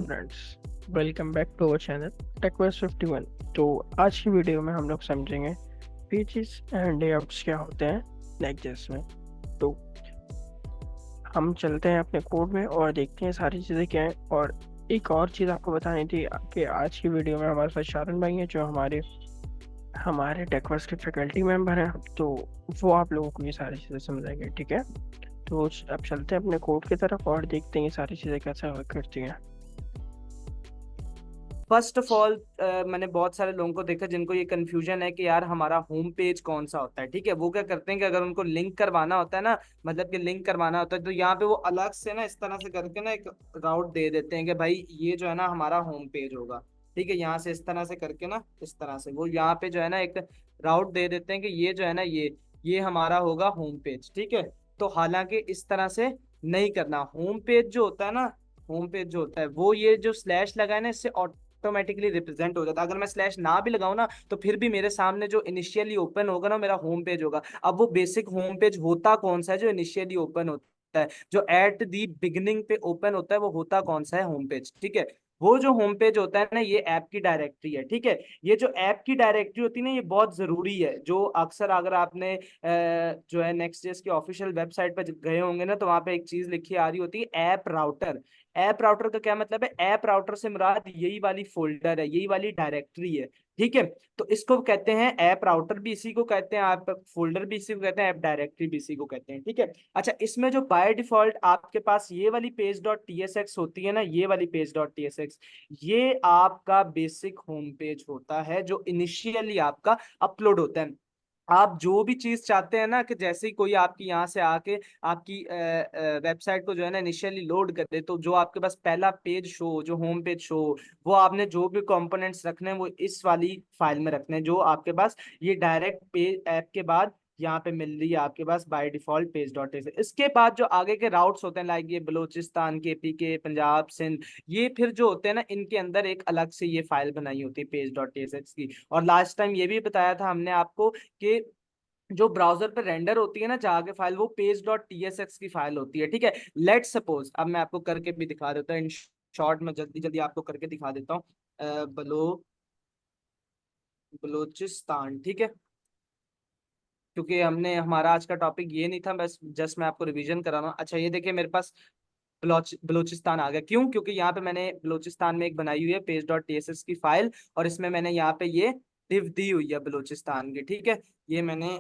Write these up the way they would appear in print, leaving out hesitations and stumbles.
Friends, welcome back to our channel टेकवेस्ट 51। तो आज की वीडियो में हम लोग समझेंगे पेजेस एंड लेआउट्स क्या होते हैं नेक्स्ट में। तो हम चलते हैं अपने कोड में और देखते हैं सारी चीज़ें क्या हैं। और एक और चीज़ आपको बतानी थी कि आज की वीडियो में हमारे साथ शारण भाई हैं जो हमारे हमारे टेकवेस्ट के फैकल्टी मेंबर हैं। तो वो आप लोगों को ये सारी चीज़ें समझाएंगे, ठीक है। तो अब चलते हैं अपने कोड की तरफ और देखते हैं ये सारी चीज़ें कैसे वर्क करती हैं। फर्स्ट ऑफ ऑल मैंने बहुत सारे लोगों को देखा जिनको ये कंफ्यूजन है कि यार हमारा होम पेज कौन सा होता है। ठीक है, वो क्या करते हैं कि अगर उनको लिंक करवाना होता है ना, मतलब कि लिंक करवाना होता है, तो यहाँ पे वो अलग से ना इस तरह से करके ना एक राउट दे देते हैं कि भाई ये जो है ना हमारा होम पेज होगा। ठीक है, यहाँ से इस तरह से करके ना, इस तरह से वो यहाँ पे जो है ना एक राउट दे देते हैं कि ये जो है ना ये हमारा होगा होम पेज। ठीक है, तो हालांकि इस तरह से नहीं करना। होम पेज जो होता है ना, होम पेज जो होता है वो ये जो स्लैश लगा है ना, इससे ऑटोमेटिकली रिप्रेजेंट हो जाता है। अगर मैं स्लैश ना भी लगाऊं ना, तो फिर भी मेरे सामने जो इनिशियली ओपन होगा ना, मेरा होम पेज होगा। अब वो बेसिक होम पेज होता कौन सा है जो इनिशियली ओपन होता है, जो एट दी बिगिनिंग पे ओपन होता है, वो होता कौन सा है? Home page. ठीक है, वो जो होम पेज होता है ना, ये ऐप की डायरेक्टरी है। ठीक है, ये जो ऐप की डायरेक्टरी होती है ना, ये बहुत जरूरी है। जो अक्सर अगर आपने जो है नेक्स्ट जेएस की ऑफिशियल वेबसाइट पर गए होंगे ना, तो वहां पे एक चीज लिखी आ रही होती है, ऐप राउटर। ऐप राउटर का क्या मतलब है? ऐप राउटर से मुराद यही वाली फोल्डर है, यही वाली डायरेक्टरी है। ठीक है, तो इसको कहते हैं ऐप राउटर, भी इसी को कहते हैं, ऐप फोल्डर भी इसी को कहते हैं, ऐप डायरेक्टरी भी इसी को कहते हैं। ठीक है, अच्छा, इसमें जो बाय डिफॉल्ट आपके पास ये वाली पेज डॉट टीएसएक्स होती है ना, ये वाली पेज डॉट टीएसएक्स, ये आपका बेसिक होम पेज होता है जो इनिशियली आपका अपलोड होता है। आप जो भी चीज चाहते हैं ना, कि जैसे ही कोई आपकी यहाँ से आके आपकी वेबसाइट को जो है ना इनिशियली लोड कर दे, तो जो आपके पास पहला पेज शो, जो होम पेज शो, वो आपने जो भी कंपोनेंट्स रखने हैं वो इस वाली फाइल में रखने हैं, जो आपके पास ये डायरेक्ट पेज ऐप के बाद यहाँ पे मिल रही है आपके पास by default page dot S. इसके बाद जो आगे के राउट्स होते हैं, लाइक ये बलोचिस्तान के, पी के, पंजाब, सिंध, ये फिर जो होते हैं ना, इनके अंदर एक अलग से ये फाइल बनाई होती है पेज डॉट टीएसएक्स की। और लास्ट टाइम ये भी बताया था हमने आपको कि जो ब्राउजर पे रेंडर होती है ना जाके फाइल, वो पेज डॉट टीएसएक्स की फाइल होती है। ठीक है, लेट सपोज, अब मैं आपको करके भी दिखा देता हूँ इन शॉर्ट में, जल्दी जल्दी आपको करके दिखा देता हूँ। बलोचिस्तान। ठीक है, क्योंकि हमने हमारा आज का टॉपिक ये नहीं था, बस जस्ट मैं आपको रिवीजन करा रहा हूँ। अच्छा, ये देखिए मेरे पास बलोचिस्तान आ गया। क्यों? क्योंकि यहाँ पे मैंने बलोचिस्तान में एक बनाई हुई है पेज डॉट टीएसएस की फाइल, और इसमें मैंने यहाँ पे ये div दी हुई है बलोचिस्तान की। ठीक है, ये मैंने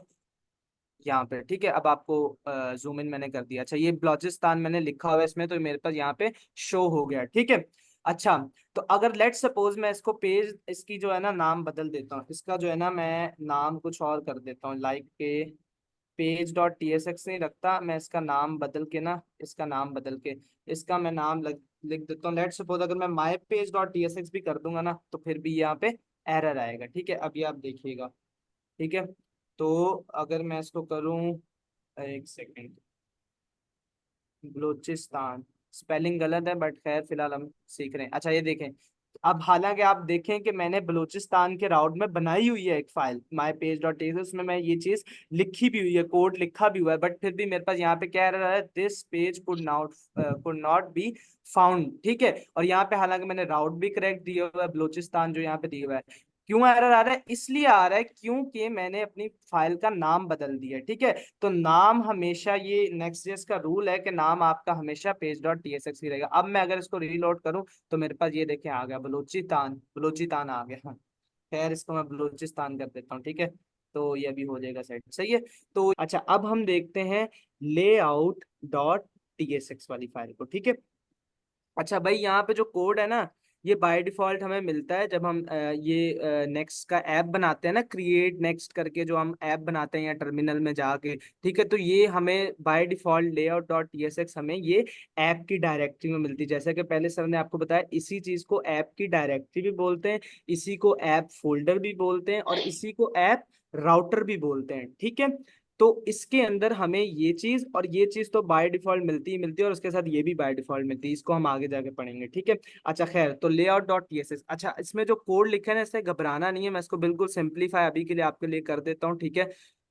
यहाँ पे, ठीक है, अब आपको जूम इन मैंने कर दिया। अच्छा, ये बलोचिस्तान मैंने लिखा हुआ है इसमें, तो मेरे पास यहाँ पे शो हो गया। ठीक है, अच्छा, तो अगर लेट सपोज मैं इसको पेज, इसकी जो है ना नाम बदल देता हूँ, इसका जो है ना मैं नाम कुछ और कर देता हूँ, लाइक के पेज डॉट टीएसएक्स नहीं रखता मैं, इसका नाम बदल के ना, इसका नाम बदल के इसका मैं नाम लिख देता हूँ। लेट सपोज अगर मैं माई पेज डॉट टीएसएक्स भी कर दूंगा ना, तो फिर भी यहाँ पे एरर आएगा। ठीक है, अभी आप देखिएगा। ठीक है, तो अगर मैं इसको करूँ, एक सेकेंड, बलूचिस्तान, स्पेलिंग गलत है बट खैर फिलहाल हम सीख रहे हैं। अच्छा, ये देखें, अब हालांकि आप देखें कि मैंने बलूचिस्तान के राउट में बनाई हुई है एक file my page dot takes, उसमें मैं ये चीज लिखी भी हुई है, कोड लिखा भी हुआ है, बट फिर भी मेरे पास यहाँ पे क्या रहा है, this page could not be found. ठीक है, और यहाँ पे हालांकि मैंने राउट भी करेक्ट दिया हुआ है, बलूचिस्तान जो यहाँ पे दिया हुआ है। क्यों एरर आ रहा है? इसलिए आ रहा है क्योंकि मैंने अपनी फाइल का नाम बदल दिया है। ठीक है, तो नाम हमेशा, ये नेक्स्ट.जेएस का रूल है कि नाम आपका हमेशा पेज डॉट टीएसएक्स ही रहेगा। अब मैं अगर इसको रीलोड करूं, तो मेरे पास ये देखें आ गया बलूचिस्तान, बलूचिस्तान आ गया। हाँ, खैर इसको मैं बलूचिस्तान कर देता हूँ। ठीक है, तो ये भी हो जाएगा सेट, सही है। तो अच्छा, अब हम देखते हैं लेआउट डॉट टीएसएक्स वाली फाइल को। ठीक है, अच्छा भाई, यहाँ पे जो कोड है ना, ये बाय डिफॉल्ट हमें मिलता है जब हम ये नेक्स्ट का ऐप बनाते हैं ना, क्रिएट नेक्स्ट करके जो हम ऐप बनाते हैं या टर्मिनल में जाके। ठीक है, तो ये हमें बाय डिफॉल्ट लेआउट डॉट टीएसएक्स हमें ये ऐप की डायरेक्टरी में मिलती है। जैसे कि पहले सर ने आपको बताया, इसी चीज को ऐप की डायरेक्टरी भी बोलते हैं, इसी को ऐप फोल्डर भी बोलते हैं, और इसी को ऐप राउटर भी बोलते हैं। ठीक है, तो इसके अंदर हमें ये चीज और ये चीज तो बाय डिफॉल्ट मिलती ही मिलती है, और उसके साथ ये भी बाय डिफॉल्ट मिलती है, इसको हम आगे जाके पढ़ेंगे। ठीक है, अच्छा खैर, तो लेआउट डॉट टीएसएस, अच्छा, इसमें जो कोड लिखा है ना, इससे घबराना नहीं है, मैं इसको बिल्कुल सिंप्लीफाई अभी के लिए आपके लिए कर देता हूँ। ठीक है,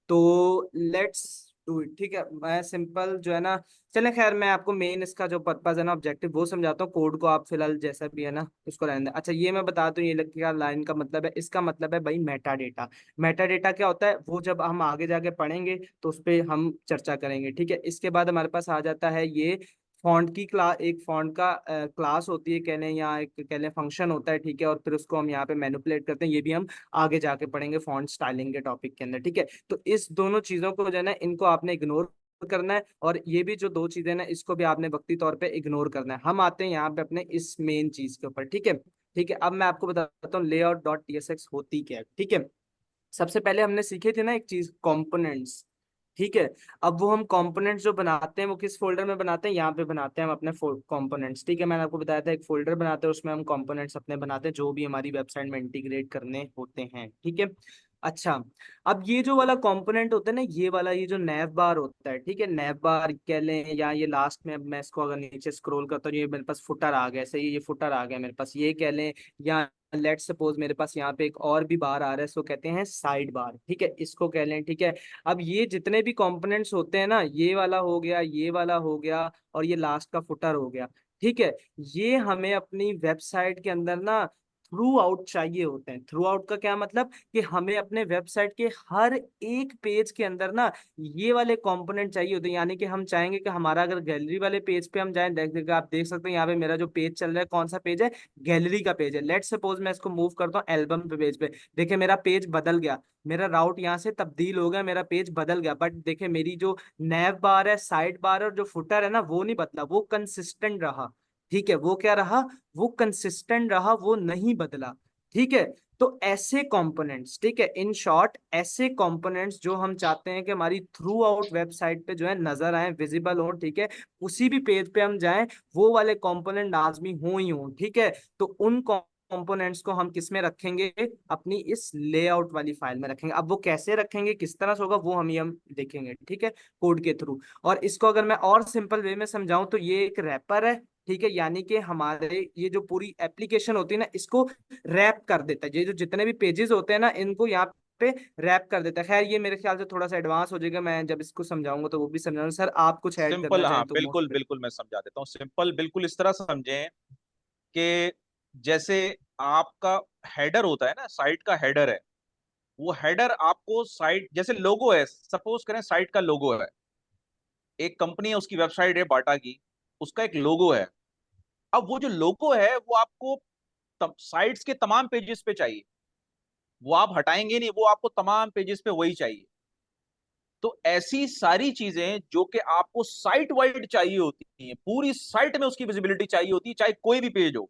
तो लेट्स डू इट। ठीक है, मैं सिंपल जो है ना, चले खैर मैं आपको मेन इसका जो पर्पज है ना, ऑब्जेक्टिव वो समझाता हूँ। कोड को आप फिलहाल जैसा भी है ना उसको रहने दें। अच्छा ये मैं बता दूं, ये क्या लाइन का मतलब है, इसका मतलब है भाई मेटा डेटा। मेटा डेटा क्या होता है वो जब हम आगे जाके पढ़ेंगे तो उस पर हम चर्चा करेंगे। ठीक है, इसके बाद हमारे पास आ जाता है ये फॉन्ट की क्लास, एक फॉन्ट का क्लास होती है कह लें, या एक कह लें फंक्शन होता है। ठीक है, और फिर उसको हम यहाँ पे मैनिपुलेट करते हैं, ये भी हम आगे जाके पढ़ेंगे फॉन्ट स्टाइलिंग के टॉपिक के अंदर। ठीक है, तो इस दोनों चीजों को जो है ना, इनको आपने इग्नोर करना है, और ये भी जो दो चीजें ना इसको भी आपने वक्ती तौर पे इग्नोर करना है। हम आते हैं यहाँ पे अपने इस मेन चीज के ऊपर। ठीक है, ठीक है, अब मैं आपको बताता हूँ लेआउट डॉट टीएसएक्स होती क्या है। ठीक है, सबसे पहले हमने सीखे थे ना एक चीज, कंपोनेंट्स। ठीक है, अब वो हम कंपोनेंट्स जो बनाते हैं वो किस फोल्डर में बनाते हैं, यहाँ पे बनाते हैं हम अपने कंपोनेंट्स। ठीक है, मैंने आपको बताया था एक फोल्डर बनाते हैं, उसमें हम कंपोनेंट्स अपने बनाते हैं जो भी हमारी वेबसाइट में इंटीग्रेट करने होते हैं। ठीक है, अच्छा, अब ये जो वाला कंपोनेंट होता है ना, ये वाला, ये जो नैव बार होता है, ठीक है, नैव बार कह लें, या ये लास्ट में, अब मैं इसको अगर नीचे स्क्रॉल करता हूँ, ये मेरे पास फुटर आ गया, सही, ये फुटर आ गया मेरे पास, ये कह लें, या लेट सपोज मेरे पास यहाँ पे एक और भी बार आ रहा है, इसको कहते हैं साइड बार। ठीक है, इसको कह लें। ठीक है, अब ये जितने भी कंपोनेंट्स होते हैं ना, ये वाला हो गया, ये वाला हो गया, और ये लास्ट का फुटर हो गया। ठीक है, ये हमें अपनी वेबसाइट के अंदर ना थ्रू आउट चाहिए होते हैं। थ्रू आउट का क्या मतलब, कि हमें अपने वेबसाइट के हर एक पेज के अंदर ना ये वाले कंपोनेंट चाहिए होते हैं। यानी कि हम चाहेंगे कि हमारा अगर गैलरी वाले पेज पे हम जाएं, देख आप देख सकते हैं यहाँ पे मेरा जो पेज चल रहा है, कौन सा पेज है, गैलरी का पेज है। लेट सपोज मैं इसको मूव करता हूँ एल्बम पे पेज पे, देखिए मेरा पेज बदल गया, मेरा राउट यहाँ से तब्दील हो गया, मेरा पेज बदल गया, बट देखिए मेरी जो नैव बार है, साइड बार है, और जो फुटर है ना, वो नहीं बदला, वो कंसिस्टेंट रहा। ठीक है, वो क्या रहा, वो कंसिस्टेंट रहा, वो नहीं बदला। ठीक है, तो ऐसे कंपोनेंट्स, ठीक है, इन शॉर्ट ऐसे कंपोनेंट्स जो हम चाहते हैं कि हमारी थ्रू आउट वेबसाइट पे जो है नजर आए, विजिबल हो। ठीक है, उसी भी पेज पे हम जाएं, वो वाले कंपोनेंट लाजमी हो ही हो। ठीक है, तो उन कंपोनेंट्स को हम किस में रखेंगे, अपनी इस लेआउट वाली फाइल में रखेंगे। अब वो कैसे रखेंगे, किस तरह से होगा, वो हम देखेंगे। ठीक है, कोड के थ्रू। और इसको अगर मैं और सिंपल वे में समझाऊं तो ये एक रैपर है। ठीक है, यानी कि हमारे ये जो पूरी एप्लीकेशन होती है ना, इसको रैप कर देता है। ये जो जितने भी पेजेस होते हैं ना, इनको यहाँ पे रैप कर देता है। खैर ये मेरे ख्याल से थोड़ा सा एडवांस हो जाएगा, मैं जब इसको समझाऊंगा तो वो भी समझाऊंगा। सर आप कुछ ऐड करना सिंपल, हाँ चाहें तो बिल्कुल मोस्ट। बिल्कुल, मैं समझा देता हूँ। सिंपल बिल्कुल इस तरह समझें कि जैसे आपका हेडर होता है ना, साइट का हेडर है, वो हेडर आपको साइट, जैसे लोगो है, सपोज करें साइट का लोगो है, एक कंपनी है उसकी वेबसाइट है बाटा की, उसका एक लोगो है। अब वो जो लोगो है वो आपको साइट्स के तमाम पेजेस पे चाहिए, वो आप हटाएंगे नहीं, वो आपको तमाम पेजेस पे वही चाहिए। तो ऐसी सारी चीजें जो कि आपको साइट वाइड चाहिए होती हैं, पूरी साइट में उसकी विजिबिलिटी चाहिए होती है, चाहे कोई भी पेज हो।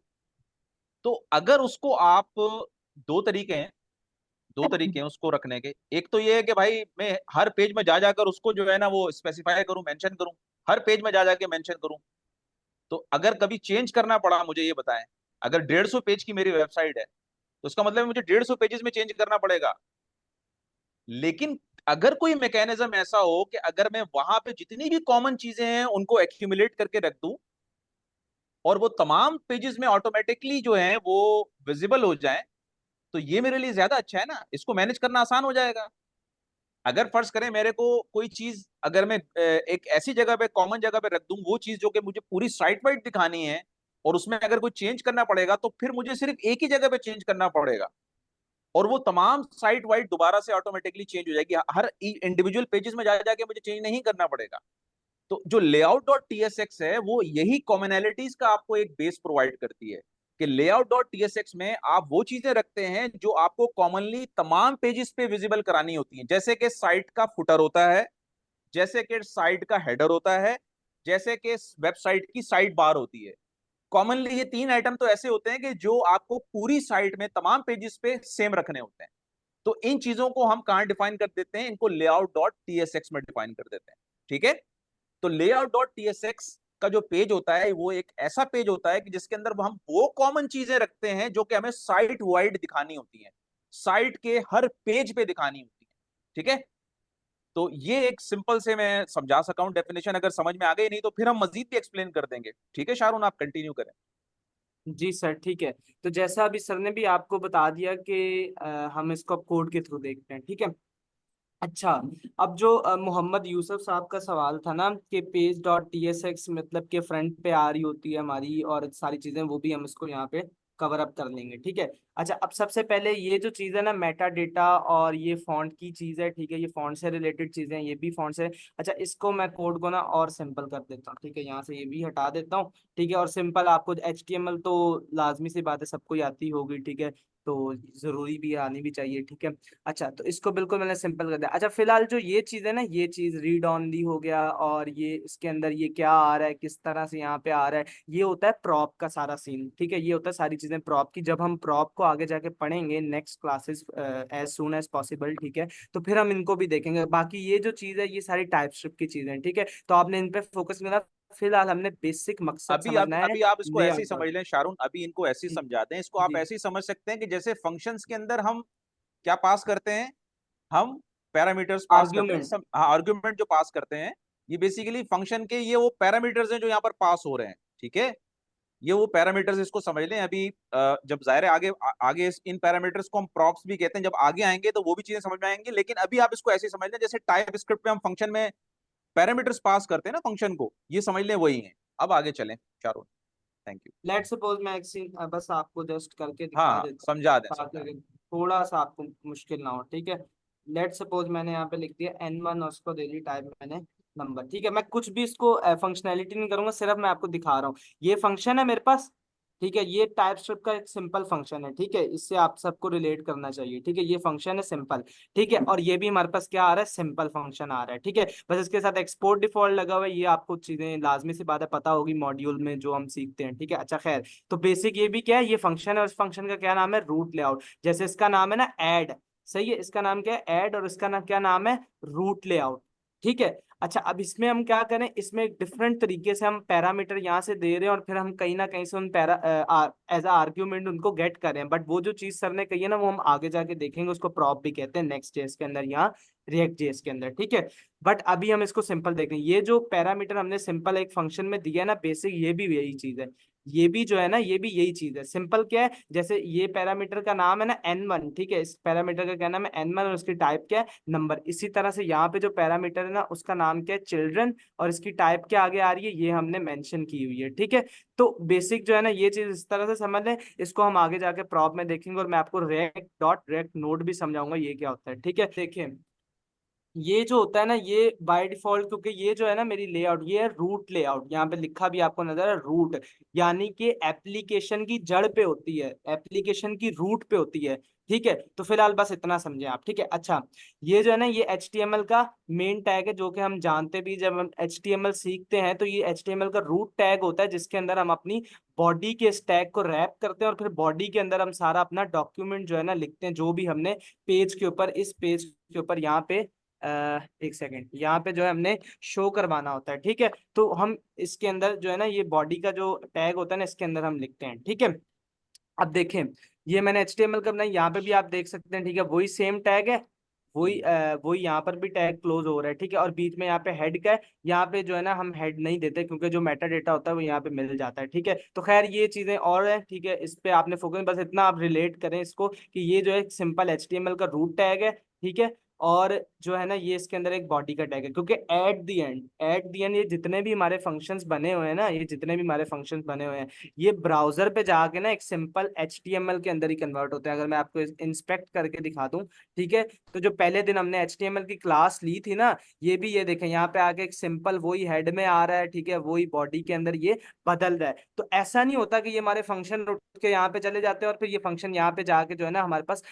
तो अगर उसको आप, दो तरीके हैं, दो तरीके हैं उसको रखने के। एक तो ये है कि भाई मैं हर पेज में जा जाकर उसको जो है ना वो स्पेसिफाई करूं, मेंशन करूं, हर पेज में जा जाके मेंशन करूं। तो अगर कभी चेंज करना पड़ा, मुझे ये बताएं, अगर 150 पेज की मेरी वेबसाइट है तो उसका मतलब है मुझे 150 पेजेस में चेंज करना पड़ेगा। लेकिन अगर कोई मैकेनिज्म ऐसा हो कि अगर मैं वहां पे जितनी भी कॉमन चीजें हैं उनको एक्यूमुलेट करके रख दूं और वो तमाम पेजेस में ऑटोमेटिकली जो है वो विजिबल हो जाए, तो ये मेरे लिए ज्यादा अच्छा है ना, इसको मैनेज करना आसान हो जाएगा। अगर फर्ज करें मेरे को कोई चीज, अगर मैं एक ऐसी जगह पे, कॉमन जगह पे रख दूं, वो चीज जो कि मुझे पूरी साइट वाइड दिखानी है, और उसमें अगर कोई चेंज करना पड़ेगा तो फिर मुझे सिर्फ एक ही जगह पे चेंज करना पड़ेगा, और वो तमाम साइट वाइड दोबारा से ऑटोमेटिकली चेंज हो जाएगी, हर इंडिविजुअल पेजेस में जा जाके मुझे चेंज नहीं करना पड़ेगा। तो जो लेआउट डॉट टीएसएक्स है वो यही कॉमनैलिटीज का आपको एक बेस प्रोवाइड करती है, कि लेआउट डॉट टीएसएक्स में आप वो चीजें रखते हैं जो आपको कॉमनली तमाम पेजेस पे विजिबल करानी होती हैं, जैसे कि साइट का फुटर होता है, जैसे कि साइट का हेडर होता है, जैसे कि वेबसाइट की साइड बार होती है। कॉमनली ये तीन आइटम तो ऐसे होते हैं कि जो आपको पूरी साइट में तमाम पेजेस पे सेम रखने होते हैं। तो इन चीजों को हम कहां डिफाइन कर देते हैं, इनको लेआउट डॉट टीएसएक्स में डिफाइन कर देते हैं। ठीक है, तो लेआउट डॉट टीएसएक्स का जो पेज होता है वो एक ऐसा पेज होता है कि जिसके अंदर हम वो कॉमन चीजें रखते हैं जो कि हमें साइट वाइड दिखानी होती हैं, साइट के हर पेज पे दिखानी होती है। ठीक है, तो ये एक सिंपल से मैं समझा सका हूं डेफिनेशन, अगर समझ में आ गई, नहीं तो फिर हम मजीद भी एक्सप्लेन कर देंगे। ठीक है शारून, आप कंटिन्यू करें। जी सर, ठीक है। तो जैसा अभी सर ने भी आपको बता दिया कि हम इसको अब कोड के थ्रू देखते हैं। ठीक है, अच्छा, अब जो मोहम्मद यूसुफ साहब का सवाल था ना कि पेज डॉट टीएसएक्स मतलब के फ्रंट पे आ रही होती है हमारी और सारी चीजें, वो भी हम इसको यहाँ पे कवर अप कर लेंगे, ठीक है। अच्छा, अब सबसे पहले ये जो चीज है ना मेटा डेटा और ये फॉन्ट की चीज है, ठीक है, ये फॉन्ट से रिलेटेड चीजें हैं, ये भी फॉन्ट से। अच्छा, इसको मैं कोड को ना और सिंपल कर देता हूँ, ठीक है, यहाँ से ये भी हटा देता हूँ, ठीक है। और सिंपल आपको HTML तो लाजमी सी बात है सबको ही आती होगी, ठीक है, तो जरूरी भी आनी भी चाहिए, ठीक है। अच्छा, तो इसको बिल्कुल मैंने सिंपल कर दिया। अच्छा, फिलहाल जो ये चीज है ना, ये चीज रीड ऑनली हो गया, और ये इसके अंदर ये क्या आ रहा है, किस तरह से यहाँ पे आ रहा है, ये होता है प्रॉप का सारा सीन, ठीक है। ये होता है सारी चीजें प्रॉप की। जब हम प्रॉप को आगे जाके पढ़ेंगे next classes as soon as possible, ठीक है, तो फिर हम इनको भी देखेंगे। बाकी ये जो चीज है ये सारी टाइपस्क्रिप्ट की चीजें, ठीक है, तो आपने इन पे फोकस करना। फिलहाल हमने बेसिक मकसद अभी समझना है अभी आप इसको ऐसे ही लेआउट का। समझ लें शारून, अभी इनको ऐसे ही जी समझा दें। इसको आप जी ऐसे ही समझ सकते हैं कि जैसे फंक्शंस के अंदर हम क्या पास करते हैं, हम पैरामीटर्स पास करते हैं, आर्ग्यूमेंट। सब आर्गुमेंट जो पास करते हैं, ये बेसिकली फंक्शन के ये वो पैरामीटर्स हैं जो यहाँ पर पास हो रहे हैं, ठीक है। ये वो पैरामीटर्स, इसको समझ लें। अभी जब जाहिर है आगे आगे इन पैरामीटर्स को हम प्रॉप्स भी कहते हैं, जब आगे आएंगे तो वो भी चीजें समझ में आएंगी, लेकिन अभी आप इसको ऐसे ही समझ लें जैसे टाइप स्क्रिप्ट में हम फंक्शन में पैरामीटर्स पास करते हैं ना फंक्शन को, ये समझ लें वही है। अब आगे चलें शारून। Thank you. लेट सपोज मैं एक सीन बस आपको जस्ट करके दिखा हाँ, देता समझा दें हूँ समझा ताकि दें। थोड़ा सा आपको मुश्किल ना हो, ठीक है। लेट सपोज मैंने यहाँ पे लिख दिया N1 और उसको दे दी टाइप मैंने नंबर, ठीक है। मैं कुछ भी इसको फंक्शनैलिटी नहीं करूंगा, सिर्फ मैं आपको दिखा रहा हूँ ये फंक्शन है मेरे पास, ठीक है। ये टाइपस्क्रिप्ट का एक सिंपल फंक्शन है, ठीक है, इससे आप सबको रिलेट करना चाहिए, ठीक है। ये फंक्शन है सिंपल, ठीक है, और ये भी हमारे पास क्या आ रहा है, सिंपल फंक्शन आ रहा है, ठीक है। बस इसके साथ एक्सपोर्ट डिफॉल्ट लगा हुआ है, ये आपको चीजें लाजमी सी बात है पता होगी मॉड्यूल में जो हम सीखते हैं, ठीक है। अच्छा, खैर, तो बेसिक ये भी क्या है, ये फंक्शन है, उस फंक्शन का क्या नाम है, रूट लेआउट। जैसे इसका नाम है ना ऐड, सही है, इसका नाम क्या है ऐड, और इसका ना क्या नाम है, रूट लेआउट, ठीक है। अच्छा, अब इसमें हम क्या करें, इसमें डिफरेंट तरीके से हम पैरामीटर यहाँ से दे रहे हैं और फिर हम कहीं ना कहीं से उन पैरा एज अ आर्ग्यूमेंट उनको गेट करें, बट वो जो चीज सर ने कही है ना वो हम आगे जाके देखेंगे, उसको प्रॉप भी कहते हैं नेक्स्ट जेएस के अंदर या रिएक्ट जेएस के अंदर, ठीक है। बट अभी हम इसको सिंपल देखें, ये जो पैरामीटर हमने सिंपल एक फंक्शन में दिया है ना बेसिक, ये भी यही चीज है, ये भी जो है ना ये भी यही चीज है। सिंपल क्या है, जैसे ये पैरामीटर का नाम है ना N1, ठीक है, इस पैरामीटर का क्या नाम है N1 और उसकी टाइप क्या है नंबर। इसी तरह से यहाँ पे जो पैरामीटर है ना उसका नाम क्या है चिल्ड्रन, और इसकी टाइप क्या आगे आ रही है ये हमने मेंशन की हुई है, ठीक है। तो बेसिक जो है ना ये चीज इस तरह से समझ लें, इसको हम आगे जाके प्रॉप में देखेंगे और मैं आपको रेक्ट डॉट रेक्ट नोड भी समझाऊंगा ये क्या होता है, ठीक है। देखिए, ये जो होता है ना ये बाय डिफॉल्ट, क्योंकि ये जो है ना मेरी लेआउट, ये है रूट लेआउट, यहाँ पे लिखा भी आपको नजर है रूट, यानी कि एप्लीकेशन की जड़ पे होती है, एप्लीकेशन की रूट पे होती है, ठीक है। तो फिलहाल बस इतना समझे आप, ठीक है। अच्छा, ये जो है ना ये HTML का मेन टैग है, जो कि हम जानते भी, जब हम HTML सीखते हैं तो ये HTML का रूट टैग होता है जिसके अंदर हम अपनी बॉडी के इस टैग को रैप करते हैं और फिर बॉडी के अंदर हम सारा अपना डॉक्यूमेंट जो है ना लिखते हैं, जो भी हमने पेज के ऊपर, इस पेज के ऊपर यहाँ पे एक सेकेंड, यहाँ पे जो है हमने शो करवाना होता है, ठीक है। तो हम इसके अंदर जो है ना ये बॉडी का जो टैग होता है ना इसके अंदर हम लिखते हैं, ठीक है। अब देखें, ये मैंने HTML का बनाया, यहाँ पे भी आप देख सकते हैं, ठीक है, वही सेम टैग है, वही यहाँ पर भी टैग क्लोज हो रहा है, ठीक है। और बीच में यहाँ पे हेड का है, यहाँ पे जो है ना हम हेड नहीं देते क्योंकि जो मेटा डेटा होता है वो यहाँ पे मिल जाता है, ठीक है। तो खैर ये चीजें और है, ठीक है, इस पे आपने फोकस, बस इतना आप रिलेट करें इसको कि ये जो है सिंपल HTML का रूट टैग है, ठीक है। और जो है ना ये इसके अंदर एक बॉडी का टैग है, क्योंकि एट द एंड ये जितने भी हमारे फंक्शंस बने हुए हैं ना, ये जितने भी हमारे फंक्शंस बने हुए हैं ये ब्राउजर पे जाके ना एक सिंपल HTML के अंदर ही कन्वर्ट होते हैं। अगर मैं आपको इंस्पेक्ट करके दिखा दूं, ठीक है, तो जो पहले दिन हमने HTML की क्लास ली थी ना, ये भी ये देखें यहाँ पे आके एक सिंपल वही हेड में आ रहा है, ठीक है, वही बॉडी के अंदर ये बदल रहा है। तो ऐसा नहीं होता कि ये हमारे फंक्शन उठ के यहाँ पे चले जाते हैं और फिर ये फंक्शन यहाँ पे जाके जो है ना हमारे पास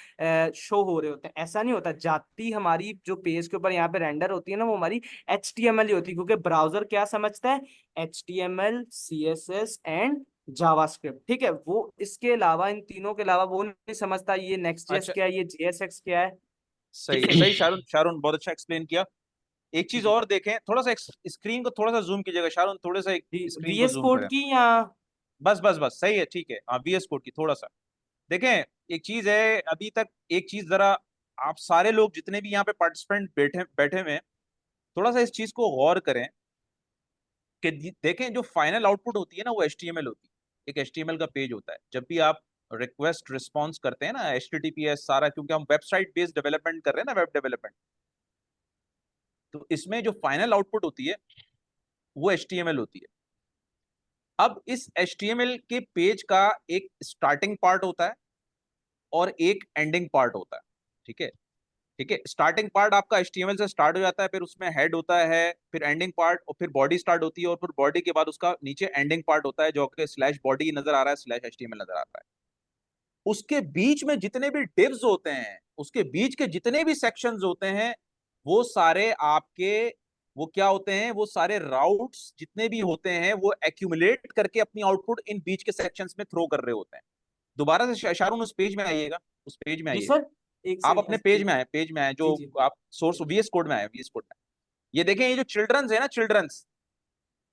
शो हो रहे होते हैं, ऐसा नहीं होता। जाती हमारी जो पेज के ऊपर यहाँ पे रेंडर होती है ना वो हमारी HTML ही होती है, क्योंकि ब्राउजर क्या समझता है, HTML CSS एंड जावास्क्रिप्ट, ठीक है। वो इसके अलावा, इन तीनों के अलावा वो नहीं समझता ये नेक्स्ट जेएस अच्छा, क्या है, ये JSX क्या है, सही ठीक है। सही शारून, शारून बहुत अच्छा एक्सप्लेन किया। एक चीज जी और देखें, थोड़ा सा स्क्रीन को थोड़ा सा जूम कीजिएगा शारून, थोड़ा सा जी, स्क्रीन को VS जूम कोड करें। की या बस बस बस, सही है, ठीक है, हाँ, VS कोड की थोड़ा सा देखें। एक चीज है अभी तक, एक चीज जरा, आप सारे लोग जितने भी यहाँ पे पार्टिसिपेंट बैठे बैठे हुए हैं, थोड़ा सा इस चीज को गौर करें कि देखें जो फाइनल आउटपुट होती है ना वो HTML होती है। एक HTML का पेज होता है। जब भी आप रिक्वेस्ट रिस्पॉन्स करते हैं ना, HTTPS सारा, क्योंकि हम वेबसाइट बेस्ड डेवलपमेंट कर रहे हैं ना, वेब डेवलपमेंट, तो इसमें जो फाइनल आउटपुट होती है वो HTML होती है। अब इस HTML के पेज का एक स्टार्टिंग पार्ट होता है और एक एंडिंग पार्ट होता है। ठीक है, ठीक है। स्टार्टिंग पार्ट आपका HTML से स्टार्ट हो जाता है, फिर उसमें हेड होता है, फिर एंडिंग पार्ट, और फिर बॉडी स्टार्ट होती है, और फिर बॉडी के बाद उसका नीचे एंडिंग पार्ट होता है जो कि स्लैश बॉडी नजर आ रहा है, स्लैश HTML नजर आ रहा है। उसके बीच में जितने भी डिव्स होते हैं, उसके बीच के जितने भी सेक्शंस होते हैं, वो सारे आपके वो क्या होते हैं, वो सारे राउट्स जितने भी होते हैं वो एक्यूमुलेट करके अपनी आउटपुट इन बीच के सेक्शंस में थ्रो कर रहे होते हैं। दोबारा से शारून उस पेज में आइएगा, उस पेज में जी आइएगा। सर, एक आप सेकंड। अपने पेज में आए जी जो जी। आप सोर्स VS कोड में आए, VS कोड में। ये देखें, ये जो चिल्ड्रंस है ना, चिल्ड्रंस,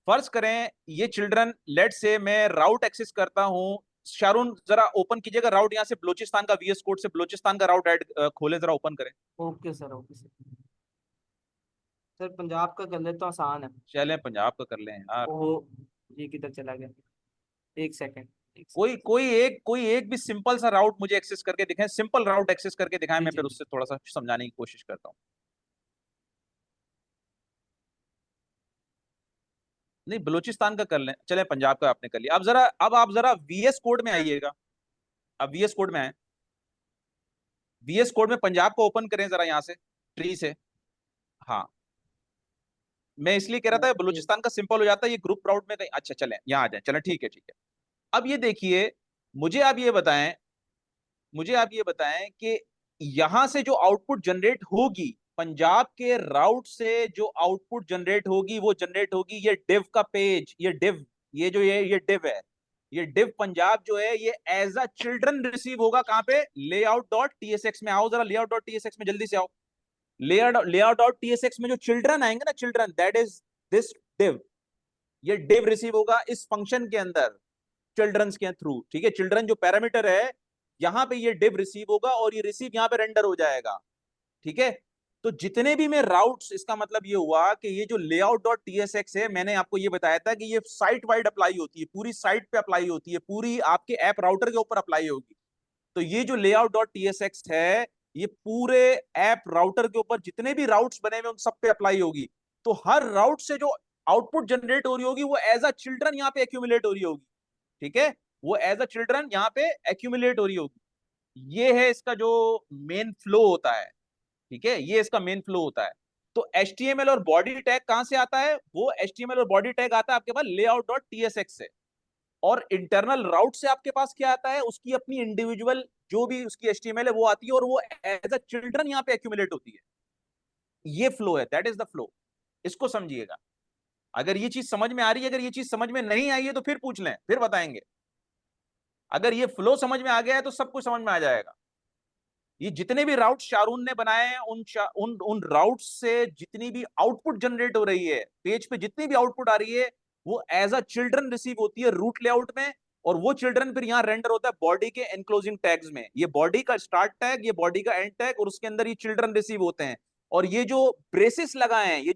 फर्ज करें ये चिल्ड्रन, लेट से मैं राउट एक्सेस करता हूं। शारून जरा ओपन कीजिएगा राउट, यहां से बलूचिस्तान का VS कोड से बलूचिस्तान का राउट ऐड खोले, जरा ओपन करें। Okay sir, okay sir. Sir Punjab का कर ले तो आसान है। चलें पंजाब का कर लें यार। ओहो, ये किधर चला गया? एक सेकंड, एक कोई सेकंड। कोई एक भी सिंपल सा राउट मुझे एक्सेस करके दिखाएं, सिंपल राउट एक्सेस करके दिखाएं, जी मैं जी फिर जी। उससे थोड़ा सा समझाने की कोशिश करता हूँ। नहीं, बलूचिस्तान का कर लें, चले पंजाब का आपने कर लिया। अब आप जरा VS कोड में आइएगा। अब VS कोड में आए, VS कोड में पंजाब को ओपन करें जरा, यहां से ट्री से। हाँ, मैं इसलिए कह रहा था ओके। बलूचिस्तान का सिंपल हो जाता है, ये ग्रुप राउट में कहीं। अच्छा चलें यहाँ आ जाए, चलें ठीक है, ठीक है। अब ये देखिए, मुझे आप ये बताएं मुझे आप ये बताएं कि यहां से जो आउटपुट जनरेट होगी, पंजाब के राउट से जो आउटपुट जनरेट होगी, वो जनरेट होगी ये डिव का पेज, ये डिव, ये डिव है। ये डिव पंजाब जो है, ये एज अ चिल्ड्रन रिसीव होगा कहां पे, लेआउट डॉट TSX में। आओ जरा लेआउट डॉट TSX में जल्दी से आओ। लेआउट डॉट TSX में जो चिल्ड्रन आएंगे ना, children, that is this div. ये डिव रिसीव होगा इस फंक्शन के अंदर, चिल्ड्रंस के थ्रू। ठीक है, चिल्ड्रन जो पैरामीटर है, यहां पे ये डिव रिसीव होगा और ये रिसीव यहां पे रेंडर हो जाएगा। ठीक है, तो जितने भी मैं राउट्स, इसका मतलब ये हुआ कि ये जो लेआउट डॉट TSX है, मैंने आपको ये बताया था कि ये साइट वाइड अप्लाई होती है, पूरी साइट पे अप्लाई होती है, पूरी आपके ऐप राउटर के ऊपर अप्लाई होगी। तो ये जो लेआउट डॉट TSX है, ये पूरे ऐप राउटर के ऊपर जितने भी राउट्स बने हुए उन सब पे अप्लाई होगी। तो हर राउट से जो आउटपुट जनरेट हो रही होगी, वो एज अ चिल्ड्रन यहाँ पे एक्यूमुलेट हो रही होगी। ठीक है, वो एज अ चिल्ड्रन यहाँ पे एक्यूमुलेट हो रही होगी। ये है इसका जो मेन फ्लो होता है। ठीक है, ये इसका मेन फ्लो होता है। तो HTML और बॉडी टैग कहां से आता है, वो HTML और बॉडी टैग आता है आपके पास लेआउट डॉट TSX से। और इंटरनल राउट से आपके पास क्या आता है, उसकी अपनी इंडिविजुअल जो भी उसकी HTML है वो आती है, और वो एज अ चिल्ड्रन यहाँ पे एक्यूमुलेट होती है। ये फ्लो है, दैट इज द फ्लो। इसको समझिएगा। अगर ये चीज समझ में आ रही है, अगर ये चीज समझ में नहीं आई है तो फिर पूछ लें, फिर बताएंगे। अगर ये फ्लो समझ में आ गया है तो सब कुछ समझ में आ जाएगा। ये जितने भी राउट शारून ने बनाए हैं, उन राउट से जितनी भी आउटपुट जनरेट हो रही है, पेज पे जितनी भी आउटपुट आ रही है, वो एज अ चिल्ड्रन रिसीव होती है रूट लेआउट में। और वो चिल्ड्रन फिर यहाँ रेंडर होता है बॉडी के एनक्लोजिंग टैग्स में। ये बॉडी का स्टार्ट टैग, ये बॉडी का एंड टैग, और उसके अंदर ये चिल्ड्रन रिसीव होते हैं। और ये जो ब्रेसिस लगाए हैं, ये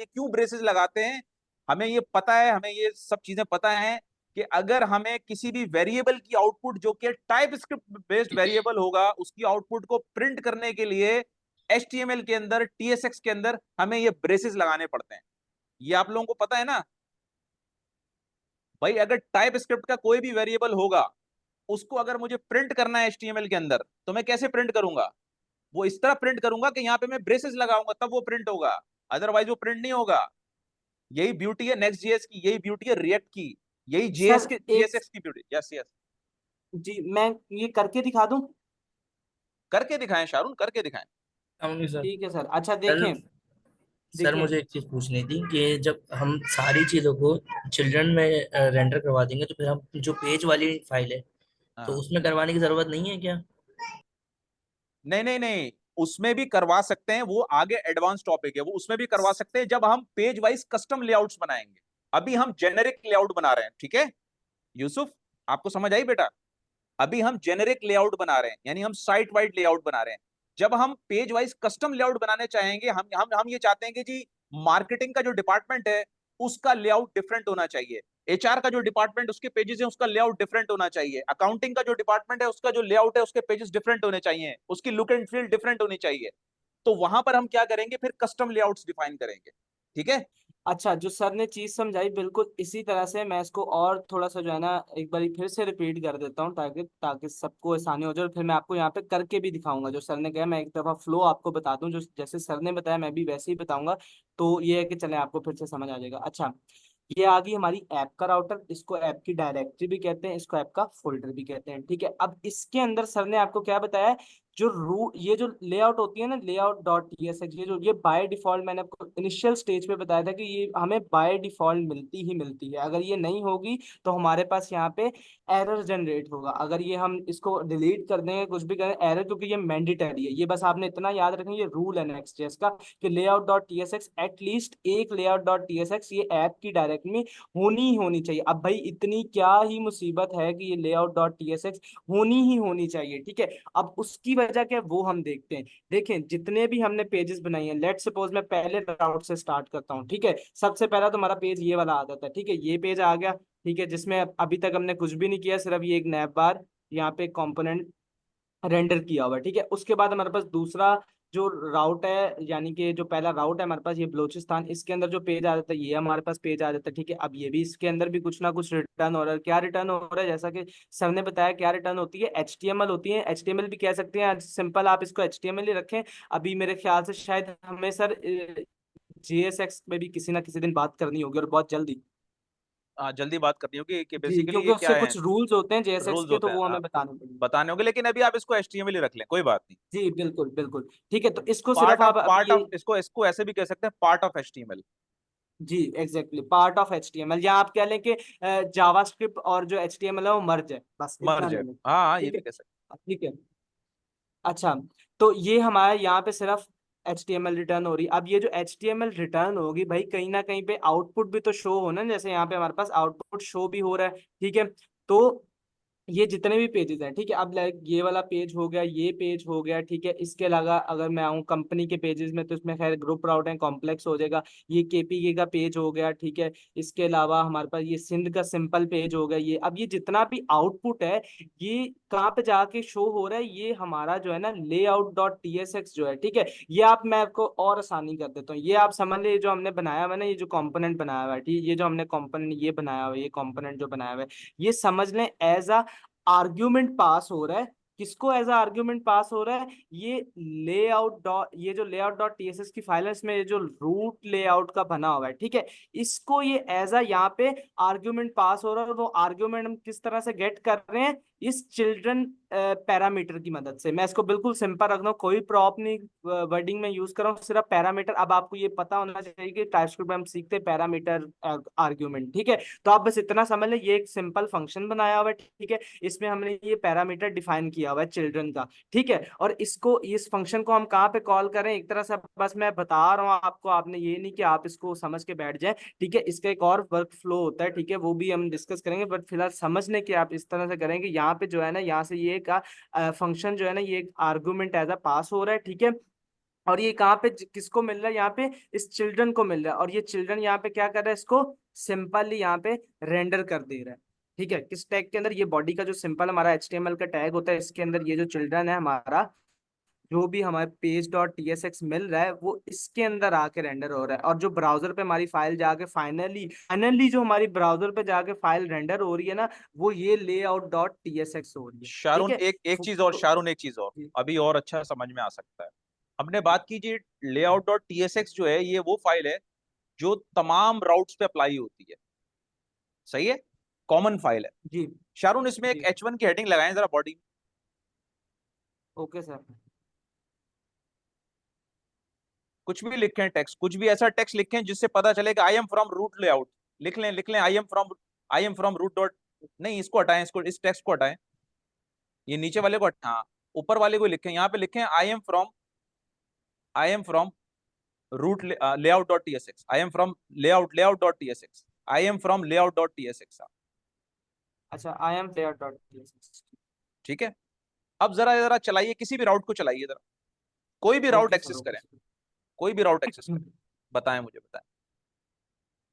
क्यों ब्रेसिस लगाते हैं, हमें ये पता है, हमें ये सब चीजें पता है कि अगर हमें किसी भी वेरिएबल की आउटपुट जो कि टाइप स्क्रिप्ट बेस्ड वेरिएबल होगा, उसकी आउटपुट को प्रिंट करने के लिए HTML के अंदर, TSX के अंदर हमें ये ब्रेसेस लगाने पड़ते हैं। ये आप लोगों को पता है ना भाई। अगर टाइप स्क्रिप्ट का कोई भी वेरिएबल होगा, उसको अगर मुझे प्रिंट करना है HTML के अंदर, तो मैं कैसे प्रिंट करूंगा, वो इस तरह प्रिंट करूंगा कि यहाँ पे मैं ब्रेसेस लगाऊंगा, तब वो प्रिंट होगा, अदरवाइज वो प्रिंट नहीं होगा। यही ब्यूटी है Next.js की, यही ब्यूटी है रिएक्ट की, यही सर एक, JSX की ब्यूटी। यस यस, जी मैं ये करके दिखा दूं? करके दिखाएं शारून, करके दिखाएं। समझ सर। ठीक है सर। अच्छा सर देखें, सर देखें। मुझे एक चीज पूछनी थी कि जब हम सारी चीजों को चिल्ड्रन में रेंडर करवा देंगे तो फिर हम जो पेज वाली फाइल है तो हाँ, उसमें करवाने की जरूरत नहीं है क्या? नहीं नहीं नहीं, उसमें भी करवा सकते हैं, वो आगे एडवांस टॉपिक है, वो उसमें भी करवा सकते हैं जब हम पेज वाइज कस्टम लेआउट्स बनाएंगे। अभी हम जेनेरिक लेआउट बना रहे हैं। ठीक है यूसुफ, आपको समझ आई बेटा? अभी हम जेनेरिक लेआउट बना रहे हैं, यानी हम साइट वाइड लेआउट बना रहे हैं। जब हम पेज वाइज कस्टम लेआउट बनाने चाहेंगे, हम ये चाहते हैं कि जी मार्केटिंग का जो डिपार्टमेंट है उसका लेआउट डिफरेंट होना चाहिए, HR का जो डिपार्टमेंट उसके पेजेस है उसका लेआउट डिफरेंट होना चाहिए, अकाउंटिंग का जो डिपार्टमेंट है उसका जो लेआउट है उसके पेजेस डिफरेंट होने चाहिए, उसकी लुक एंड फील डिफरेंट होनी चाहिए। तो वहां पर हम क्या करेंगे, फिर कस्टम लेआउट्स डिफाइन करेंगे। ठीक है। अच्छा, जो सर ने चीज समझाई बिल्कुल इसी तरह से मैं इसको और थोड़ा सा जो है ना एक बार फिर से रिपीट कर देता हूँ, ताकि ताकि सबको आसानी हो जाए, और फिर मैं आपको यहाँ पे करके भी दिखाऊंगा। जो सर ने कहा मैं एक दफा फ्लो आपको बता दूं, जो जैसे सर ने बताया मैं भी वैसे ही बताऊंगा, तो ये है कि चले आपको फिर से समझ आ जाएगा। अच्छा, ये आ गई हमारी ऐप का राउटर, इसको ऐप की डायरेक्टरी भी कहते हैं, इसको ऐप का फोल्डर भी कहते हैं। ठीक है, अब इसके अंदर सर ने आपको क्या बताया, जो रूट ये जो लेआउट होती है ना, लेआउट डॉट टीएसएक्स, ये बाय डिफॉल्ट मैंने आपको इनिशियल स्टेज पे बताया था कि ये हमें बाय डिफॉल्ट मिलती है। अगर ये नहीं होगी तो हमारे पास यहाँ पे एरर जनरेट होगा। अगर ये हम इसको डिलीट कर देंगे, कुछ भी करें, एरर, क्योंकि ये मैंडेटरी है। ये बस आपने इतना याद रखें, ये रूल है नेक्स्ट.जेएस का कि लेआउट डॉट टीएसएक्स, एटलीस्ट एक लेआउट डॉट टीएसएक्स ये ऐप की डायरेक्ट में होनी ही होनी चाहिए। अब भाई इतनी क्या ही मुसीबत है कि ये लेआउट डॉट टीएसएक्स होनी ही होनी चाहिए। ठीक है, अब उसकी वजह क्या है वो हम देखते हैं। देखें, जितने भी हमने पेजेस बनाए हैं, लेट सपोज मैं पहले राउट से स्टार्ट करता हूँ। ठीक है, सबसे पहला तो हमारा पेज ये वाला आ जाता है। ठीक है, ये पेज आ गया। ठीक है, जिसमें अभी तक हमने कुछ भी नहीं किया, सिर्फ ये एक नैप बार यहाँ पे कंपोनेंट रेंडर किया हुआ है। ठीक है, उसके बाद हमारे पास दूसरा जो राउट है, यानी कि जो पहला राउट है हमारे पास ये बलोचिस्तान, इसके अंदर जो पेज आ जाता है ये हमारे पास पेज आ जाता है। ठीक है, अब ये भी इसके अंदर भी कुछ ना कुछ रिटर्न हो रहा है। क्या रिटर्न हो रहा है, जैसा कि सर ने बताया, क्या रिटर्न होती है, एचटीएमएल होती है। एचटीएमएल भी कह सकते हैं, सिंपल आप इसको एचटीएमएल ही रखें। अभी मेरे ख्याल से शायद हमें सर जेएसएक्स में भी किसी ना किसी दिन बात करनी होगी, और बहुत जल्दी। हाँ, जल्दी बात करनी होगी कि जी, बेसिकली क्योंकि ये उससे क्या है, कुछ रूल्स होते हैं जेएसएक्स रूल्स के, होते तो हैं, वो हमें बताने पड़ेंगे। बताने होंगे, लेकिन अभी आप इसको एचटीएमएल ही रख लें, कोई बात नहीं। जी बिल्कुल बिल्कुल। ठीक है, तो इसको सिर्फ पार्ट ऑफ आप अब पार्ट ये, ऑफ इसको इसको ऐसे भी कह सकते हैं, पार्ट ऑफ एचटीएमएल। जी एग्जैक्टली, पार्ट ऑफ एचटीएमएल, या आप कह लें कि जावास्क्रिप्ट और जो एचटीएमएल है वो मर्ज है, बस इतना मर्ज है, ले लें। हाँ हाँ, ये ठीक भी है, कह सकते ठीक है। अच्छा, तो ये हमारे यहाँ पे सिर्फ HTML रिटर्न हो रही। अब ये जो HTML रिटर्न होगी भाई, कहीं ना कहीं पे आउटपुट भी तो शो होना, जैसे यहाँ पे हमारे पास आउटपुट शो भी हो रहा है। ठीक है, तो ये जितने भी पेजेस हैं, ठीक है, अब लाइक ये वाला पेज हो गया, ये पेज हो गया। ठीक है, इसके अलावा अगर मैं आऊँ कंपनी के पेजेस में, तो इसमें खैर ग्रुप राउट है, कॉम्प्लेक्स हो जाएगा। ये केपीके का पेज हो गया। ठीक है, इसके अलावा हमारे पास ये सिंध का सिंपल पेज हो गया। ये अब ये जितना भी आउटपुट है, ये कहाँ पे जाके शो हो रहा है, ये हमारा जो है ना लेआउट डॉट टीएसएक्स जो है। ठीक है, ये आप, मैं आपको और आसानी कर देता हूँ, ये आप समझ ले, जो हमने बनाया हुआ है ना, ये जो कंपोनेंट बनाया हुआ है, ठीक है, ये जो हमने कंपोनेंट ये बनाया हुआ है, ये कंपोनेंट जो बनाया हुआ है, ये समझ लें एज अ आर्ग्यूमेंट पास हो रहा है। किसको एज आर्ग्यूमेंट पास हो रहा है, ये लेआउट डॉट, ये जो लेआउट डॉट टीएसएस की फाइल है, इसमें ये जो रूट लेआउट का बना हुआ है, ठीक है, इसको ये एज अ यहाँ पे आर्ग्यूमेंट पास हो रहा है। और वो आर्ग्यूमेंट हम किस तरह से गेट कर रहे हैं, इस चिल्ड्रन पैरामीटर की मदद से। मैं इसको बिल्कुल सिंपल रख रहा हूँ, कोई प्रॉप नहीं वर्डिंग में यूज कर रहा हूँ, सिर्फ पैरामीटर। अब आपको ये पता होना चाहिए कि टाइपस्क्रिप्ट में हम सीखते हैं पैरामीटर आर्ग्यूमेंट। ठीक है, तो आप बस इतना समझ लें, ये एक सिंपल फंक्शन बनाया हुआ है। ठीक है, इसमें हमने ये पैरामीटर डिफाइन किया हुआ है चिल्ड्रन का। ठीक है, और इसको, इस फंक्शन को हम कहाँ पे कॉल करें, एक तरह से बस मैं बता रहा हूँ आपको, आपने ये नहीं कि आप इसको समझ के बैठ जाए। ठीक है, इसका एक और वर्क फ्लो होता है, ठीक है, वो भी हम डिस्कस करेंगे, बट फिलहाल समझने के आप इस तरह से करेंगे, यहाँ पे जो है ना, यहाँ से ये का फंक्शन जो है ना, ये आर्गुमेंट एज अ पास हो रहा है। ठीक है, और ये कहाँ पे किसको मिल रहा है, यहाँ पे इस चिल्ड्रन को मिल रहा है, और ये चिल्ड्रन यहाँ पे क्या कर रहा है, इसको सिंपली यहाँ पे रेंडर कर दे रहा है। ठीक है, किस टैग के अंदर, ये बॉडी का जो सिंपल हमारा HTML का टैग होता है, इसके अंदर ये जो चिल्ड्रन है हमारा, जो भी हमारे पेज डॉट टीएसएक्स मिल रहा है, वो इसके अंदर आके रेंडर हो रहा है। और जो ब्राउजर पे हमारी फाइल जाके फाइनली फाइनली जो हमारी ब्राउजर पे जाके फाइल रेंडर हो रही है ना, वो ये लेआउट डॉट टीएसएक्स हो रही है। ठीक शारून, है, एक एक चीज और, शारून एक चीज और अभी और अच्छा समझ में आ सकता है। हमने बात की जी, लेआउट डॉट टीएसएक्स जो है, ये वो फाइल है जो तमाम राउट्स पे अप्लाई होती है, सही है, कॉमन फाइल है। जी शारून, इसमें एक जी, H1 की हेडिंग लगाएं जरा बॉडी में। Okay sir. कुछ भी लिखें टेक्स्ट, कुछ भी ऐसा टेक्स्ट लिखें जिससे पता चले कि I am from root layout. लिख लें I am from root dot, नहीं इसको हटाएं, इसको, इस टेक्स्ट को हटाएं, ये नीचे वाले को हाँ, ऊपर वाले को लिखें, यहाँ पे लिखें I am from root layout dot TSX, I am from layout dot TSX, I am from layout dot TSX. अच्छा, आई एम प्लेयर डॉट, ठीक है, अब जरा जरा चलाइए, किसी भी राउट को चलाइए जरा, कोई भी राउट ओके सर, एक्सेस ओके करें, सर। कोई भी राउट एक्सेस करें, बताएं, मुझे बताएं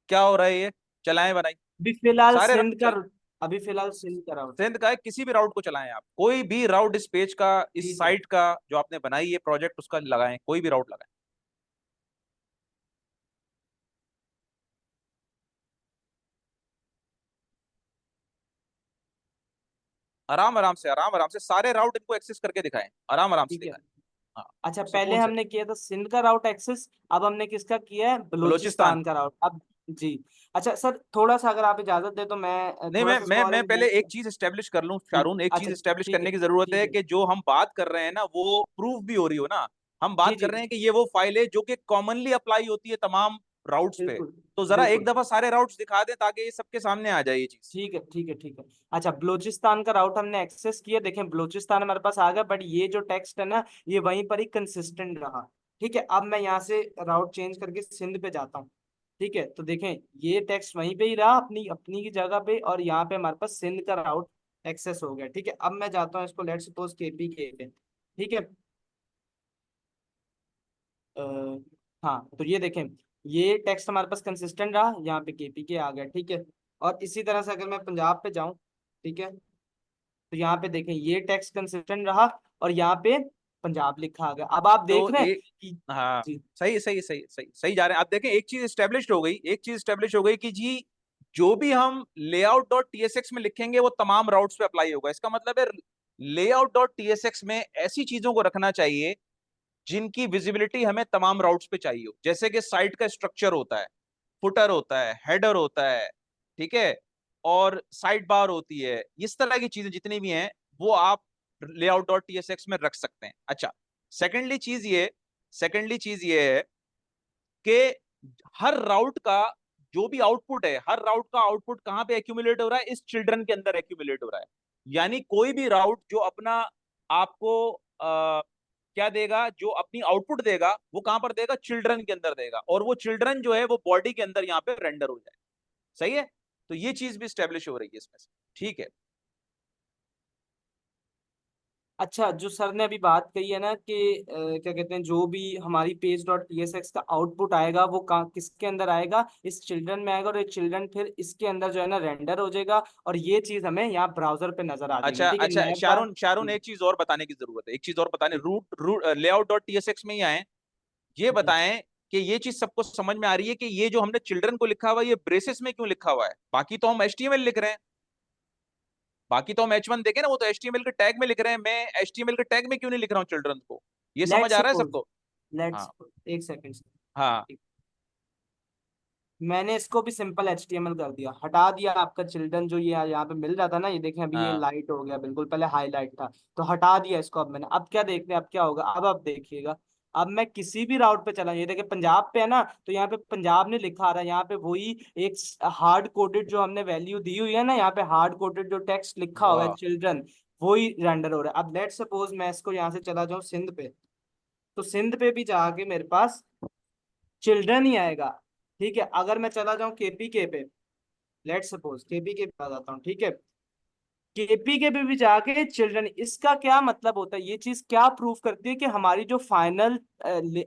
क्या हो रहा है, ये चलाएं, बनाई, भी फिलहाल सारे सिंध राउट का, चला, अभी फिलहाल सिंध का राउट। सिंध का है, किसी भी राउट को चलाएं आप, कोई भी राउट इस पेज का, जी इस जी। साइट का जो आपने बनाई है प्रोजेक्ट, उसका लगाएं, कोई भी राउट लगाएं। आराम आराम से, आराम आराम से सारे राउट इनको एक्सेस करके दिखाएं, आराम आराम से ठीक है। दिखाएं। हाँ, अच्छा, पहले सुकून से। हमने किया था सिंध का राउट एक्सेस, अब हमने किसका किया है? बलूचिस्तान। बलूचिस्तान का राउट अब। जी। अच्छा सर, थोड़ा सा अगर आप इजाजत दे तो मैं नहीं, थोड़ा मैं सा इसके मैं बारे मैं में पहले जानता एक हूँ। चीज एस्टेब्लिश कर लूं जी। शारून, एक चीज अच्छा एस्टेब्लिश ठीक है करने की जरूरत ठीक है है। कि जो हम बात कर रहे हैं ना वो प्रूफ भी हो रही हो ना। हम जी बात जी। कर रहे हैं कि ये वो फाइल है जो कि कॉमनली अप्लाई होती है तमाम राउट्स पे। बिल्कुल तो जरा एक बिल्कुल। दफा सारे राउट्स दिखा दें ताकि ये सबके सामने आ जाए ये चीज। ठीक है ठीक है ठीक है। अच्छा, बलूचिस्तान का राउट हमने एक्सेस किया, देखें बलूचिस्तान हमारे पास आ गया, बट ये जो टेक्स्ट है ना ये वहीं पर ही कंसिस्टेंट रहा। ठीक है, अब मैं यहाँ से राउट चेंज करके सिंध पे जाता हूँ। ठीक है, तो देखें ये टेक्स्ट वहीं पे ही रहा अपनी अपनी की जगह पे, और यहाँ पे हमारे पास सिंध का राउट एक्सेस हो गया। ठीक है, अब मैं जाता हूँ इसको लेट्स सपोज केपी के पे। ठीक है। अ, हाँ, तो ये देखें ये टेक्स्ट हमारे पास कंसिस्टेंट रहा, यहाँ पे केपी के आ गया। ठीक है, और इसी तरह से अगर मैं पंजाब पे जाऊं, ठीक है, तो यहाँ पे देखें ये टेक्स्ट कंसिस्टेंट रहा, और यहाँ पे पंजाब लिखा आ गया। अब आप तो देख रहे हैं एक, कि हाँ, जी सही सही सही सही सही जा रहे हैं आप। देखें एक चीज एस्टेब्लिश हो गई, एक चीज एस्टेब्लिश हो गई कि जी जो भी हम लेआउट डॉट टीएसएक्स में लिखेंगे वो तमाम राउट्स पे अप्लाई होगा। इसका मतलब है लेआउट डॉट टीएसएक्स में ऐसी चीजों को रखना चाहिए जिनकी विजिबिलिटी हमें तमाम राउट्स पे चाहिए हो। जैसे कि साइट का स्ट्रक्चर होता है, फुटर होता है, हेडर होता है, ठीक है, और साइड बार होती है, इस तरह की चीजें जितनी भी हैं वो आप लेआउट डॉट टीएसएक्स में रख सकते हैं। अच्छा, सेकेंडली चीज ये सेकेंडली चीज ये है कि हर राउट का जो भी आउटपुट है, हर राउट का आउटपुट कहां पे एक्यूमुलेट हो रहा है? इस चिल्ड्रन के अंदर एक्यूमुलेट हो रहा है। यानी कोई भी राउट जो अपना आपको क्या देगा, जो अपनी आउटपुट देगा वो कहां पर देगा? चिल्ड्रन के अंदर देगा, और वो चिल्ड्रन जो है वो बॉडी के अंदर यहाँ पे रेंडर हो जाए। सही है, तो ये चीज भी स्टेब्लिश हो रही है इसमें से। ठीक है। अच्छा, जो सर ने अभी बात कही है ना कि क्या कहते हैं, जो भी हमारी पेज डॉट टीएसएक्स का आउटपुट आएगा वो कहाँ किसके अंदर आएगा? इस चिल्ड्रन में आएगा, और ये चिल्ड्रन फिर इसके अंदर जो है ना रेंडर हो जाएगा, और ये चीज हमें यहाँ ब्राउजर पे नजर आ जाएगी। अच्छा ठीक है, अच्छा, मैं बात। शारून शारून एक चीज और बताने की जरूरत है, एक चीज और बताने, जी रूट रूट लेआउट डॉट टीएसएक्स में ही आए, ये जी। बताएं कि ये चीज सबको समझ में आ रही है कि ये जो हमने चिल्ड्रन को लिखा हुआ है ये ब्रेसेस में क्यों लिखा हुआ है? बाकी तो हम एचटीएमएल लिख रहे हैं, बाकी तो हम H1 देखे ना, वो तो एचटीएमएल के टैग में लिख रहे हैं, मैं एचटीएमएल के टैग में क्यों नहीं लिख रहा हूँ चिल्ड्रन को? ये समझ लेट्स आ रहा है सपोज सबको? लेट्स हाँ सपोज एक सेकंड। हाँ। मैंने इसको भी सिंपल एचटीएमएल कर दिया, हटा दिया आपका चिल्ड्रन जो ये यहाँ पे मिल रहा था ना, ये देखें अभी ये हाँ, लाइट हो गया, बिल्कुल पहले हाईलाइट था, तो हटा दिया इसको। अब मैंने, अब क्या देखते हैं अब क्या होगा, अब आप देखिएगा। अब मैं किसी भी राउट पे चला, ये देखिए पंजाब पे है ना, तो यहाँ पे पंजाब ने लिखा आ रहा है, यहाँ पे वही एक हार्ड कोडेड जो हमने वैल्यू दी हुई है ना, यहाँ पे हार्ड कोडेड जो टेक्स्ट लिखा हुआ है वाह। चिल्ड्रन, वही रेंडर हो रहा है। अब लेट सपोज मैं इसको यहाँ से चला जाऊँ सिंध पे, तो सिंध पे भी जाके मेरे पास चिल्ड्रन ही आएगा। ठीक है, अगर मैं चला जाऊं केपी के पे, लेट सपोज केपी के पे आ जाता हूँ। ठीक है, केपी के पे भी जाके चिल्ड्रन, इसका क्या मतलब होता है? ये चीज क्या प्रूफ करती है कि हमारी जो फाइनल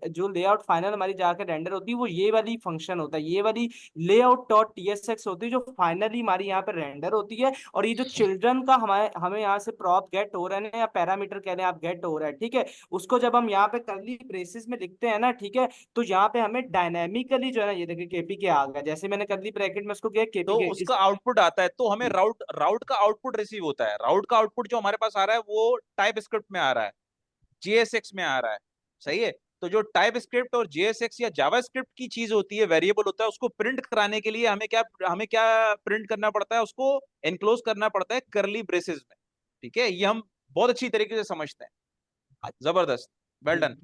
जो लेआउट फाइनल हमारी जाके रेंडर होती है वो ये वाली फंक्शन होता है, ये वाली लेआउट डॉट टीएसएक्स होती है जो फाइनली हमारी यहाँ पे रेंडर होती है। और ये जो चिल्ड्रन का हमारे हमें यहाँ से प्रॉप गेट हो रहा है ना, या पैरामीटर कह लें आप, गेट हो रहा है, ठीक है, उसको जब हम यहाँ पे करली ब्रेसेस में लिखते हैं ना, ठीक है, तो यहाँ पे हमें डायनेमिकली जो है ना, ये देखिए केपी के आ गया, जैसे मैंने करली ब्रैकेट में उसको किया तो केपी के उसका आउटपुट आता है, तो हमें जी राउट राउट का आउटपुट रिसीव होता है। राउट का आउटपुट जो हमारे पास आ रहा है वो टाइप स्क्रिप्ट में आ रहा है, जेएसएक्स में आ रहा है। सही है, तो जो टाइप स्क्रिप्ट और जेएसएक्स या जावा स्क्रिप्ट की चीज होती है, वेरिएबल होता है, उसको प्रिंट कराने के लिए हमें क्या प्रिंट करना पड़ता है? उसको एनक्लोज करना पड़ता है करली ब्रेसेस में। ठीक है, ये हम बहुत अच्छी तरीके से समझते हैं। जबरदस्त, वेल जी। डन।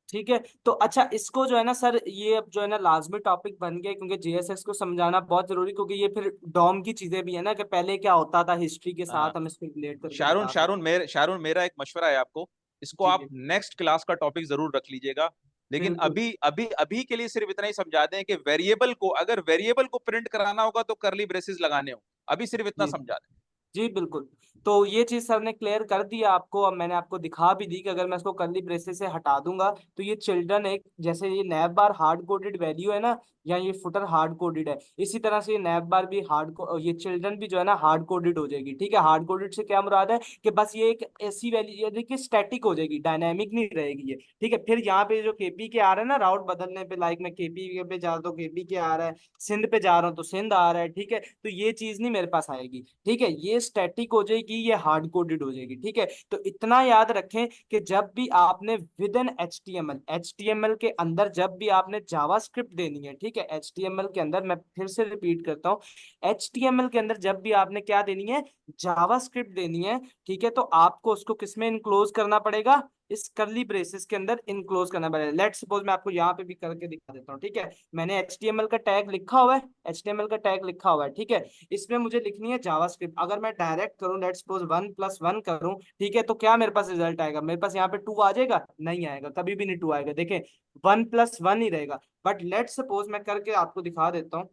ठीक है, तो अच्छा इसको जो है ना सर, ये अब जो है ना लाजमी टॉपिक बन गया, क्योंकि जेएसएस को समझाना बहुत जरूरी, क्योंकि ये फिर डॉम की चीजें भी है ना, कि पहले क्या होता था हिस्ट्री के हाँ, साथ हम इसको रिलेट करके शारून बता सकते। शारून मेरा एक मशवरा है आपको, इसको जी आप जी। नेक्स्ट क्लास का टॉपिक जरूर रख लीजिएगा। लेकिन बिल्कुल अभी अभी अभी के लिए सिर्फ इतना ही समझा दें कि वेरिएबल को, अगर वेरिएबल को प्रिंट कराना होगा तो करली ब्रेसेस लगाने हो, अभी सिर्फ इतना जी। समझा दें। जी बिल्कुल। तो ये चीज सर ने क्लियर कर दिया आपको। अब मैंने आपको दिखा भी दी कि अगर मैं इसको कर्ली ब्रेसेस से हटा दूंगा तो ये चिल्ड्रन एक, जैसे ये नैब बार हार्ड कोडेड वैल्यू है ना, या ये फुटर हार्ड कोडेड है, इसी तरह से ये नैब बार भी ये चिल्ड्रन भी जो है ना हार्ड कोडेड हो जाएगी। ठीक है, हार्ड कोडेड से क्या मुराद है कि बस ये एक ऐसी वैल्यू, यानी कि स्टैटिक हो जाएगी, डायनामिक नहीं रहेगी ये। ठीक है, फिर यहाँ पे जो केपी के आ रहा है ना राउट बदलने पे, लाइक मैं केपी पे जा रहा हूँ तो केपी के आ रहा है, सिंध पे जा रहा हूँ तो सिंध आ रहा है। ठीक है, तो ये चीज नहीं मेरे पास आएगी। ठीक है, ये स्टैटिक हो जाएगी, ये हार्ड कोडेड हो जाएगी। ठीक है, तो इतना याद रखें कि जब भी आपने within H T M L के अंदर जब भी आपने जावास्क्रिप्ट देनी है, ठीक है, एच टी एम एल के अंदर, मैं फिर से रिपीट करता हूँ, एच टी एम एल के अंदर जब भी आपने क्या देनी है, जावास्क्रिप्ट देनी है, ठीक है, तो आपको उसको किसमें इनक्लोज करना पड़ेगा, इस करली ब्रेसेस के अंदर इनक्लोज करना पड़ेगा। लेट सपोज मैं आपको यहाँ पे भी करके दिखा देता हूँ। ठीक है, मैंने एचटीएमएल का टैग लिखा हुआ है, एचटीएमएल का टैग लिखा हुआ है। ठीक है, इसमें मुझे लिखनी है जावास्क्रिप्ट। अगर मैं डायरेक्ट करूँ, लेट सपोज 1+1 करूँ, ठीक है, तो क्या मेरे पास रिजल्ट आएगा, मेरे पास यहाँ पे 2 आ जाएगा? नहीं आएगा, कभी भी नहीं 2 आएगा। देखें, 1+1 ही रहेगा। बट लेट सपोज मैं करके आपको दिखा देता हूँ।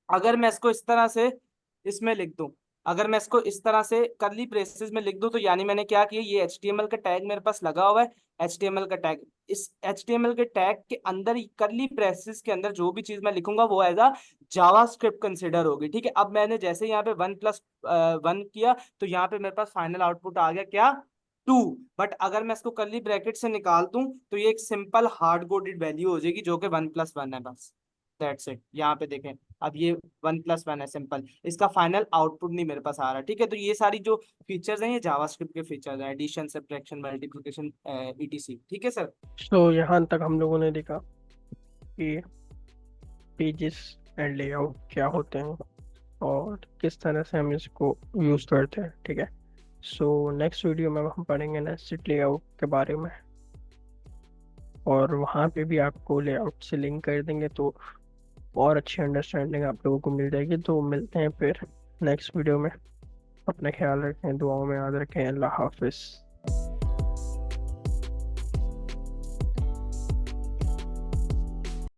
अगर मैं इसको इस तरह से इसमें लिख दूं, अगर मैं इसको इस तरह से करली ब्रेसेस में लिख दूं, तो यानी मैंने क्या किया, ये एचटीएमएल का टैग मेरे पास लगा हुआ है, एचटीएमएल का टैग, इस एचटीएमएल के टैग के अंदर करली ब्रेसेस के अंदर जो भी चीज मैं लिखूंगा वो एज अ जावास्क्रिप्ट कंसिडर होगी। ठीक है, अब मैंने जैसे यहाँ पे 1+1 किया तो यहाँ पे मेरे पास फाइनल आउटपुट आ गया क्या, 2। बट अगर मैं इसको करली ब्रैकेट से निकाल दूं तो ये एक सिंपल हार्ड कोडेड वैल्यू हो जाएगी जो कि 1+1 है, बस दैट्स इट। यहाँ पे देखें, अब ये 1+1 है, सिंपल, इसका फाइनल आउटपुट नहीं मेरे पास आ रहा। ठीक है, तो ये सारी जो फीचर्स हैं ये जावास्क्रिप्ट के फीचर्स हैं, एडिशन, सब्ट्रैक्शन, मल्टीप्लिकेशन, ईटीसी। ठीक है सर। सो यहाँ तक हम लोगों ने देखा कि पेजेस एंड लेआउट क्या होते हैं और किस तरह से हम इसको यूज़ करते हैं। ठीक है, सो नेक्स्ट वीडियो में हम पढ़ेंगे नेस्टेड लेआउट के बारे में, और वहाँ पे भी आपको लेआउट से लिंक कर देंगे तो और अच्छी अंडरस्टैंडिंग आप लोगों को मिल जाएगी। तो मिलते हैं फिर नेक्स्ट वीडियो में। अपना ख्याल रखें, दुआओं में याद रखें। अल्लाह हाफिज़।